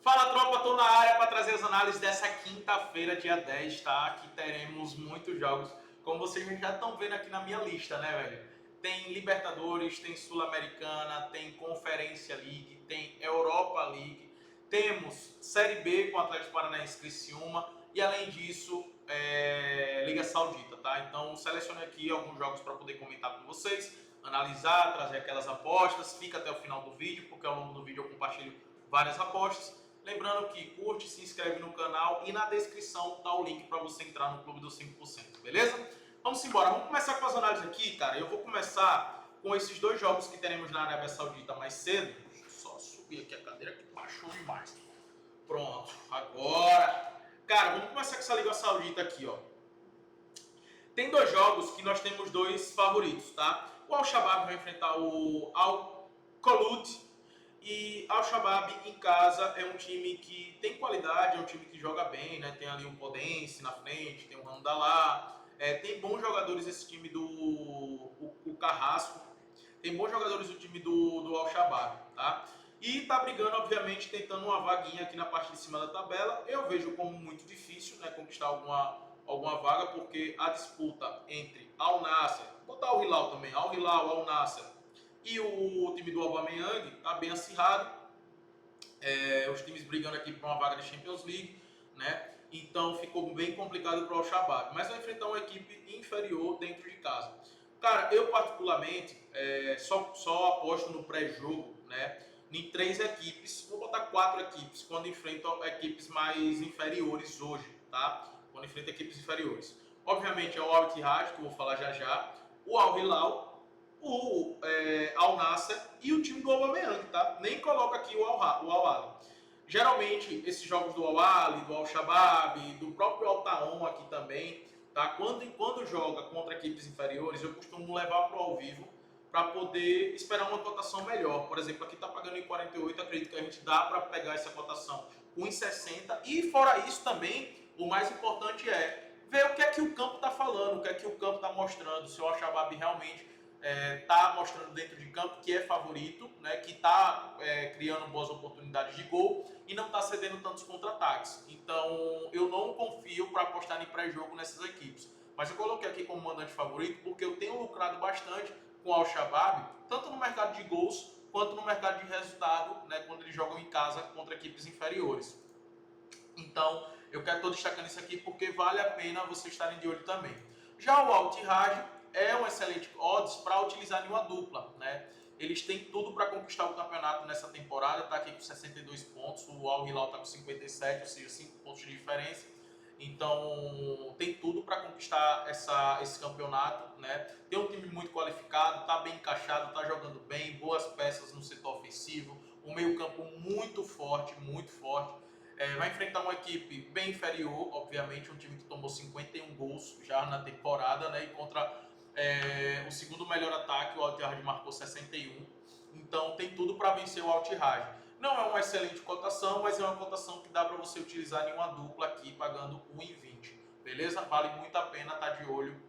Fala, tropa, tô na área para trazer as análises dessa quinta-feira, dia 10, tá? Que teremos muitos jogos, como vocês já estão vendo aqui na minha lista, né, velho? Tem Libertadores, tem Sul-Americana, tem Conferência League, tem Europa League, temos Série B com o Atlético Paranaense Criciúma e, além disso, Liga Saudita, tá? Então, selecionei aqui alguns jogos para poder comentar com vocês, analisar, trazer aquelas apostas. Fica até o final do vídeo, porque ao longo do vídeo eu compartilho várias apostas. Lembrando que curte, se inscreve no canal e na descrição tá o link para você entrar no Clube dos 5%, beleza? Vamos embora, vamos começar com as análises aqui, cara. Eu vou começar com esses dois jogos que teremos na Arábia Saudita mais cedo. Deixa eu só subir aqui a cadeira que baixou demais. Pronto, agora. Cara, vamos começar com essa Liga Saudita aqui, ó. Tem dois jogos que nós temos dois favoritos, tá? O Al-Shabaab vai enfrentar o Al-Kholoud. E Al-Shabaab em casa é um time que tem qualidade, é um time que joga bem, né? Tem ali o Podense na frente, tem o Hamdallah, tem bons jogadores esse time do o Carrasco, tem bons jogadores do time do Al-Shabaab, tá? E tá brigando, obviamente, tentando uma vaguinha aqui na parte de cima da tabela. Eu vejo como muito difícil, né, conquistar alguma vaga, porque a disputa entre Al-Nassr, botar o Hilal também, Al-Hilal, Al-Nassr, e o time do Aubameyang está bem acirrado. Os times brigando aqui por uma vaga de Champions League, né? Então ficou bem complicado para o Al-Shabaab. Mas vai enfrentar uma equipe inferior dentro de casa. Cara, eu particularmente só aposto no pré-jogo, né? Em 3 equipes, vou botar 4 equipes quando enfrentam equipes mais inferiores hoje, tá? Quando enfrentam equipes inferiores. Obviamente é o Al-Ittihad, que eu vou falar já já, o Al-Hilal, o Al-Nassr e o time do Aubameyang, tá? Nem coloca aqui o Al-Ahly. Geralmente, esses jogos do Al-Ahly, do Al-Shabaab, do próprio Al-Taon aqui também, tá? Quando joga contra equipes inferiores, eu costumo levar pro ao vivo para poder esperar uma cotação melhor. Por exemplo, aqui tá pagando em 48, acredito que a gente dá para pegar essa cotação com em 60. E fora isso também, o mais importante é ver o que é que o campo tá falando, o que é que o campo tá mostrando, se o Al-Shabaab realmente está mostrando dentro de campo que é favorito, né, que está criando boas oportunidades de gol e não está cedendo tantos contra-ataques. Então, eu não confio para apostar em pré-jogo nessas equipes. Mas eu coloquei aqui como mandante favorito porque eu tenho lucrado bastante com o Al-Shabaab, tanto no mercado de gols quanto no mercado de resultado, né, quando eles jogam em casa contra equipes inferiores. Então, eu estou destacando isso aqui porque vale a pena vocês estarem de olho também. Já o Al-Ittihad é um excelente odds para utilizar em uma dupla, né? Eles têm tudo para conquistar o campeonato nessa temporada, tá aqui com 62 pontos, o Al-Hilal está com 57, ou seja, 5 pontos de diferença. Então, tem tudo para conquistar esse campeonato, né? Tem um time muito qualificado, tá bem encaixado, tá jogando bem, boas peças no setor ofensivo, um meio-campo muito forte, muito forte. Vai enfrentar uma equipe bem inferior, obviamente, um time que tomou 51 gols já na temporada, né? E contra o segundo melhor ataque, o Al-Ittihad marcou 61. Então tem tudo para vencer o Al-Ittihad. Não é uma excelente cotação, mas é uma cotação que dá para você utilizar em uma dupla aqui, pagando 1,20. Beleza? Vale muito a pena estar de olho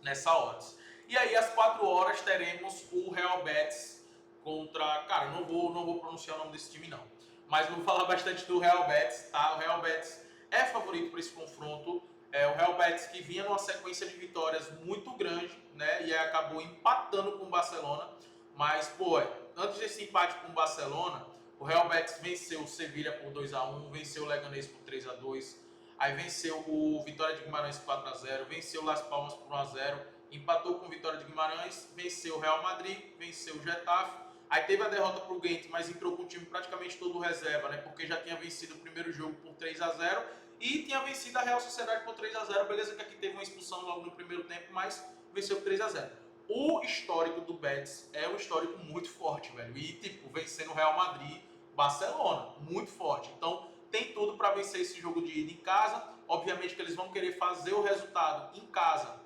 nessa odds. E aí, às 4 horas, teremos o Real Betis contra... Cara, não vou pronunciar o nome desse time, não. Mas vou falar bastante do Real Betis, tá? O Real Betis é favorito para esse confronto. O Real Betis que vinha numa sequência de vitórias muito grande, né? E acabou empatando com o Barcelona. Mas, pô, antes desse empate com o Barcelona, o Real Betis venceu o Sevilha por 2-1, venceu o Leganés por 3-2, aí venceu o Vitória de Guimarães por 4-0, venceu o Las Palmas por 1-0, empatou com o Vitória de Guimarães, venceu o Real Madrid, venceu o Getafe, aí teve a derrota para o Ghent, mas entrou com o time praticamente todo reserva, né? Porque já tinha vencido o primeiro jogo por 3-0 e tinha vencido a Real Sociedade por 3-0, beleza que aqui teve uma expulsão logo no primeiro tempo, mas venceu por 3-0. O histórico do Betis é um histórico muito forte, velho. E, tipo, vencendo o Real Madrid, Barcelona, muito forte. Então, tem tudo para vencer esse jogo de ida em casa. Obviamente que eles vão querer fazer o resultado em casa,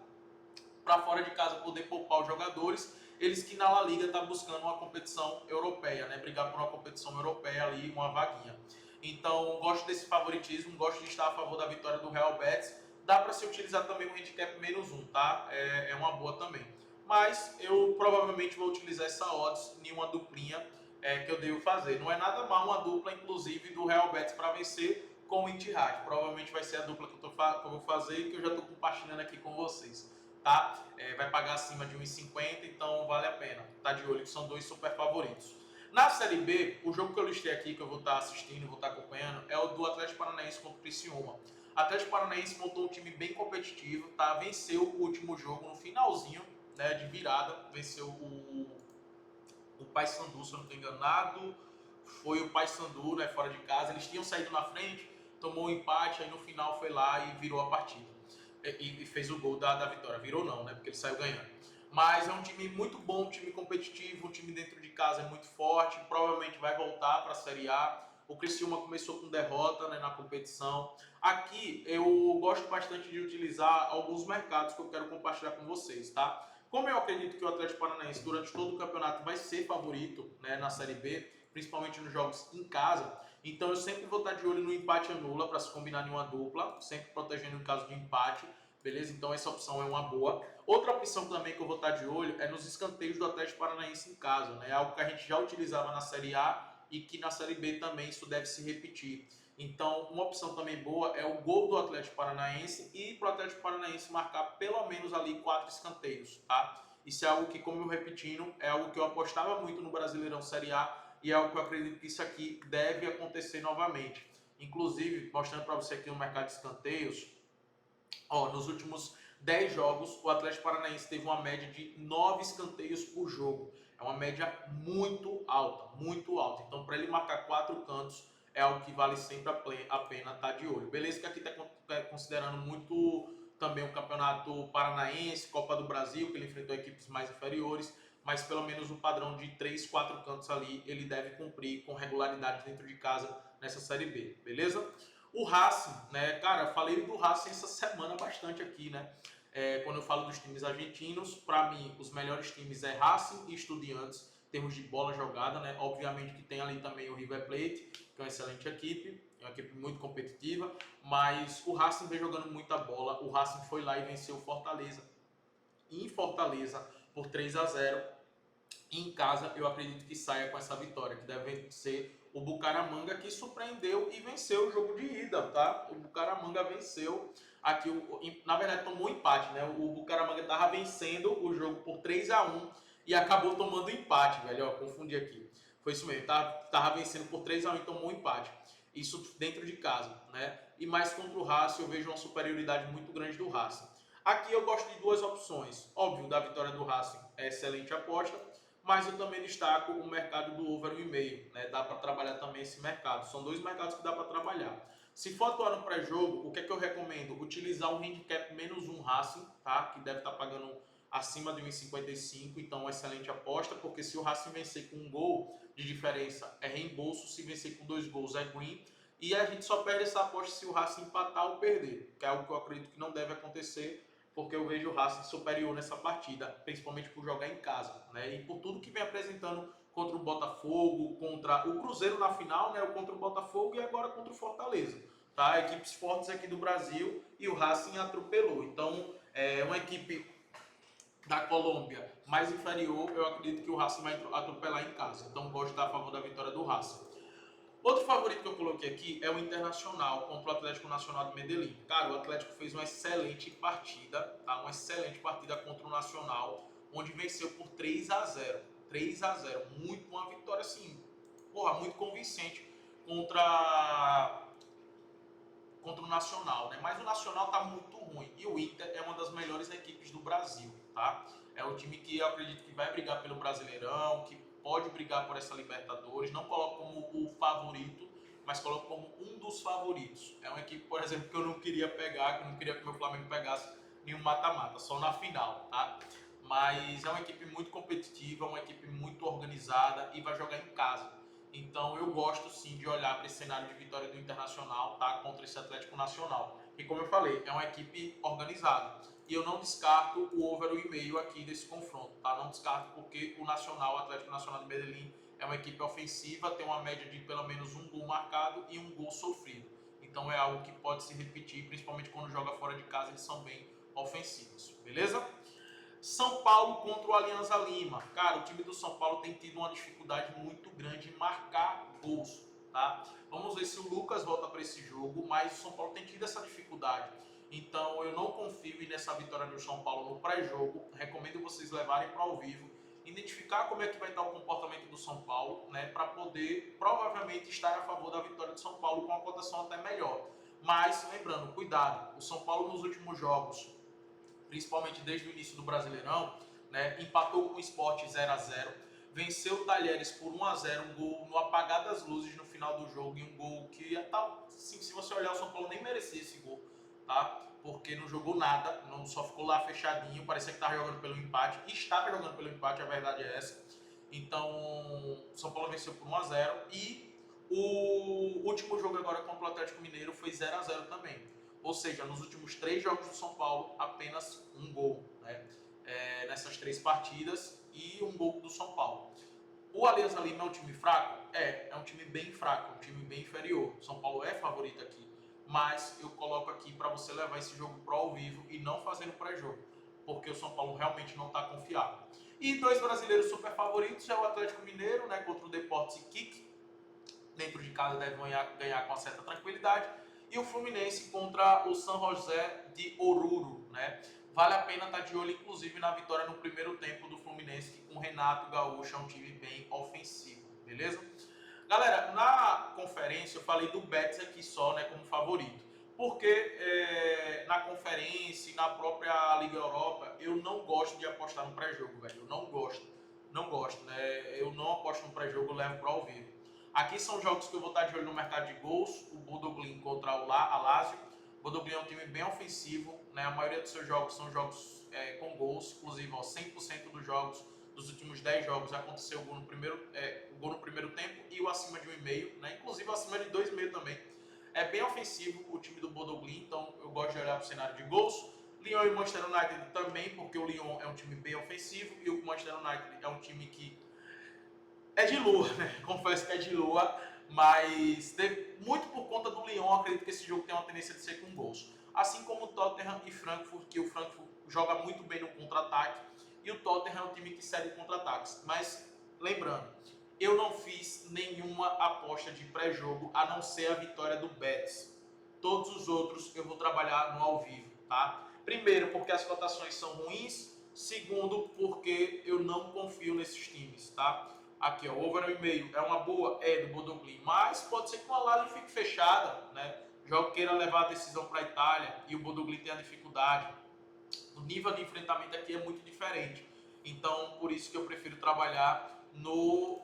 para fora de casa poder poupar os jogadores. Eles que na La Liga estão buscando uma competição europeia, né? Brigar por uma competição europeia ali, uma vaguinha. Então, gosto desse favoritismo, gosto de estar a favor da vitória do Real Betis. Dá para se utilizar também o handicap -1, tá? É uma boa também. Mas eu provavelmente vou utilizar essa odds em uma duplinha que eu devo fazer. Não é nada mal uma dupla, inclusive, do Real Betis para vencer com o Ittihad. Provavelmente vai ser a dupla que eu vou fazer e que eu já estou compartilhando aqui com vocês. Tá? Vai pagar acima de 1,50, então vale a pena. Tá de olho que são dois super favoritos. Na Série B, o jogo que eu listei aqui, que eu vou estar assistindo, vou estar acompanhando, é o do Atlético Paranaense contra o Criciúma. O Atlético Paranaense montou um time bem competitivo, tá? Venceu o último jogo no finalzinho, né, de virada, venceu o Paysandu, se eu não estou enganado, foi o Paysandu, né, fora de casa. Eles tinham saído na frente, tomou um empate, aí no final foi lá e virou a partida. E fez o gol da vitória. Virou não, né, porque ele saiu ganhando. Mas é um time muito bom, um time competitivo, um time dentro de casa é muito forte, provavelmente vai voltar para a Série A. O Criciúma começou com derrota, né, na competição. Aqui eu gosto bastante de utilizar alguns mercados que eu quero compartilhar com vocês, tá? Como eu acredito que o Atlético Paranaense durante todo o campeonato vai ser favorito, né, na Série B, principalmente nos jogos em casa, então eu sempre vou estar de olho no empate anula para se combinar em uma dupla, sempre protegendo em caso de empate, beleza? Então essa opção é uma boa. Outra opção também que eu vou estar de olho é nos escanteios do Atlético Paranaense em casa, né? Algo que a gente já utilizava na Série A e que na Série B também isso deve se repetir. Então, uma opção também boa é o gol do Atlético Paranaense e para o Atlético Paranaense marcar pelo menos ali 4 escanteios, tá? Isso é algo que, como eu repetindo, é algo que eu apostava muito no Brasileirão Série A e é algo que eu acredito que isso aqui deve acontecer novamente. Inclusive, mostrando para você aqui no mercado de escanteios, ó, nos últimos 10 jogos, o Atlético Paranaense teve uma média de 9 escanteios por jogo. É uma média muito alta, muito alta. Então, para ele marcar 4 cantos, é algo que vale sempre a pena estar de olho. Beleza que aqui está considerando muito também o Campeonato Paranaense, Copa do Brasil, que ele enfrentou equipes mais inferiores, mas pelo menos o padrão de 3, 4 cantos ali, ele deve cumprir com regularidade dentro de casa nessa Série B, beleza? O Racing, né, cara, eu falei do Racing essa semana bastante aqui, né? Quando eu falo dos times argentinos, para mim, os melhores times é Racing e Estudiantes, em termos de bola jogada, né? Obviamente que tem ali também o River Plate, que é uma excelente equipe, é uma equipe muito competitiva, mas o Racing vem jogando muita bola. O Racing foi lá e venceu o Fortaleza, em Fortaleza, por 3-0. Em casa, eu acredito que saia com essa vitória, que deve ser o Bucaramanga, que surpreendeu e venceu o jogo de ida, tá? O Bucaramanga venceu aqui, na verdade tomou um empate, né? O Bucaramanga estava vencendo o jogo por 3-1 e acabou tomando empate, velho, ó, confundi aqui. Foi isso mesmo, tava vencendo por 3-1 e tomou um empate. Isso dentro de casa, né? E mais contra o Racing, eu vejo uma superioridade muito grande do Racing. Aqui eu gosto de duas opções. Óbvio, da vitória do Racing é excelente aposta, mas eu também destaco o mercado do over 1,5, né? Dá para trabalhar também esse mercado. São dois mercados que dá para trabalhar. Se for atuar no pré-jogo, o que é que eu recomendo? Utilizar um handicap -1 Racing, tá? Que deve estar pagando acima de 1,55, então uma excelente aposta, porque se o Racing vencer com um gol de diferença é reembolso, se vencer com 2 gols é green, e a gente só perde essa aposta se o Racing empatar ou perder, que é algo que eu acredito que não deve acontecer, porque eu vejo o Racing superior nessa partida, principalmente por jogar em casa, né? E por tudo que vem apresentando contra o Botafogo, contra o Cruzeiro na final, né? Contra o Botafogo e agora contra o Fortaleza, tá? Equipes fortes aqui do Brasil e o Racing atropelou. Então, é uma equipe da Colômbia mais inferior, eu acredito que o Racing vai atropelar em casa. Então, gosto de estar a favor da vitória do Racing. Outro favorito que eu coloquei aqui é o Internacional contra o Atlético Nacional de Medellín. Cara, o Atlético fez uma excelente partida, tá? Uma excelente partida contra o Nacional, onde venceu por 3-0. 3-0, muito uma vitória assim, porra, muito convincente contra o Nacional, né? Mas o Nacional tá muito ruim e o Inter é uma das melhores equipes do Brasil, tá? É o time que eu acredito que vai brigar pelo Brasileirão, que pode brigar por essa Libertadores. Não coloco como o favorito, mas coloco como um dos favoritos. É uma equipe, por exemplo, que eu não queria pegar, que eu não queria que o meu Flamengo pegasse nenhum mata-mata, só na final, tá? Mas é uma equipe muito competitiva, uma equipe muito organizada e vai jogar em casa. Então eu gosto sim de olhar para esse cenário de vitória do Internacional, tá, contra esse Atlético Nacional. E como eu falei, é uma equipe organizada. E eu não descarto o over 1,5 aqui desse confronto, tá? Não descarto porque o Nacional, o Atlético Nacional de Medellín, é uma equipe ofensiva, tem uma média de pelo menos um gol marcado e um gol sofrido. Então é algo que pode se repetir, principalmente quando joga fora de casa, eles são bem ofensivos, beleza? São Paulo contra o Alianza Lima. Cara, o time do São Paulo tem tido uma dificuldade muito grande em marcar gols, tá? Vamos ver se o Lucas volta para esse jogo, mas o São Paulo tem tido essa dificuldade. Então eu não confio nessa vitória do São Paulo no pré-jogo. Recomendo vocês levarem para ao vivo, identificar como é que vai estar o comportamento do São Paulo, né, para poder provavelmente estar a favor da vitória do São Paulo com uma cotação até melhor. Mas lembrando, cuidado, o São Paulo nos últimos jogos, principalmente desde o início do Brasileirão, né, empatou com o Sport 0-0, venceu o Talheres por 1-0, um gol no apagar das luzes no final do jogo, e um gol que, assim, se você olhar, o São Paulo nem merecia esse gol, tá? Porque não jogou nada, não, só ficou lá fechadinho, parecia que estava jogando pelo empate, e estava jogando pelo empate, a verdade é essa. Então, o São Paulo venceu por 1-0, e o último jogo agora contra o Atlético Mineiro foi 0-0 também. Ou seja, nos últimos 3 jogos do São Paulo, apenas um gol, né? Nessas 3 partidas, e um gol do São Paulo. O Alianza Lima é um time fraco? É um time bem fraco, um time bem inferior. O São Paulo é favorito aqui, mas eu coloco aqui para você levar esse jogo pro ao vivo e não fazer no pré-jogo, porque o São Paulo realmente não está confiável. E 2 brasileiros super favoritos é o Atlético Mineiro, né, contra o Deportes Iquique. Dentro de casa deve ganhar com uma certa tranquilidade. E o Fluminense contra o San José de Oruro, né? Vale a pena estar de olho, inclusive, na vitória no primeiro tempo do Fluminense, que com o Renato Gaúcho é um time bem ofensivo, beleza? Galera, na conferência eu falei do Betis aqui só, né, como favorito. Porque na conferência e na própria Liga Europa, eu não gosto de apostar no pré-jogo, velho. Eu não gosto. Não gosto, né? Eu não aposto no pré-jogo, eu levo para ao vivo. Aqui são jogos que eu vou estar de olho no mercado de gols. O Bodo Glimt contra a Lazio. O Bodo Glimt é um time bem ofensivo, né? A maioria dos seus jogos são jogos com gols. Inclusive, ó, 100% dos jogos, dos últimos 10 jogos, aconteceu o gol no primeiro tempo e o acima de 1,5, né? Inclusive o acima de 2,5 também. É bem ofensivo o time do Bodo Glimt, então eu gosto de olhar para o cenário de gols. Lyon e Manchester United também, porque o Lyon é um time bem ofensivo e o Manchester United é um time que é de lua, né? Confesso que é de lua, mas muito por conta do Lyon, acredito que esse jogo tem uma tendência de ser com gols. Assim como o Tottenham e Frankfurt, que o Frankfurt joga muito bem no contra-ataque e o Tottenham é um time que segue contra-ataques. Mas lembrando, eu não fiz nenhuma aposta de pré-jogo a não ser a vitória do Betis. Todos os outros eu vou trabalhar no ao vivo, tá? Primeiro, porque as cotações são ruins. Segundo, porque eu não confio nesses times, tá? Aqui, ó, o over 1,5 é uma boa, do Bodo Glimt, mas pode ser que uma Lazio fique fechada, né? Jogo queira levar a decisão para a Itália e o Bodo Glimt tenha dificuldade. O nível de enfrentamento aqui é muito diferente. Então, por isso que eu prefiro trabalhar no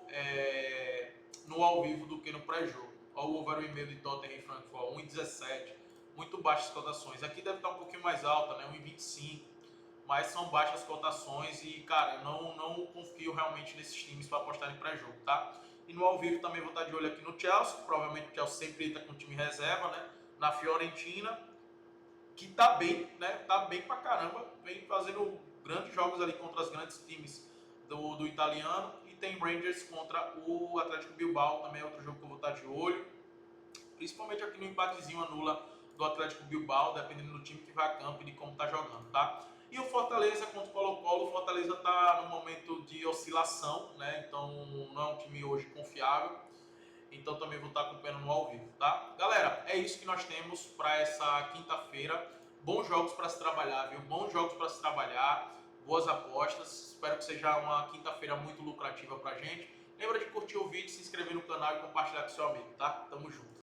ao vivo do que no pré-jogo. Olha o over 1,5 de Tottenham e Frankfurt, 1,17. Muito baixas cotações. Aqui deve estar um pouquinho mais alta, né? 1,25. Mas são baixas cotações e, cara, eu não confio realmente nesses times para apostar em pré-jogo, tá? E no ao vivo também vou estar de olho aqui no Chelsea. Provavelmente o Chelsea sempre entra com time reserva, né? Na Fiorentina, que tá bem, né? Tá bem pra caramba. Vem fazendo grandes jogos ali contra os grandes times do italiano. E tem Rangers contra o Atlético Bilbao, também é outro jogo que eu vou estar de olho. Principalmente aqui no empatezinho anula do Atlético Bilbao, dependendo do time que vai a campo e de como tá jogando, tá? E o Fortaleza contra o Colo-Colo, o Fortaleza tá num momento de oscilação, né? Então não é um time hoje confiável. Então também vou estar acompanhando no ao vivo, tá? Galera, é isso que nós temos para essa quinta-feira. Bons jogos para se trabalhar, viu? Bons jogos para se trabalhar, boas apostas. Espero que seja uma quinta-feira muito lucrativa pra gente. Lembra de curtir o vídeo, se inscrever no canal e compartilhar com seu amigo, tá? Tamo junto.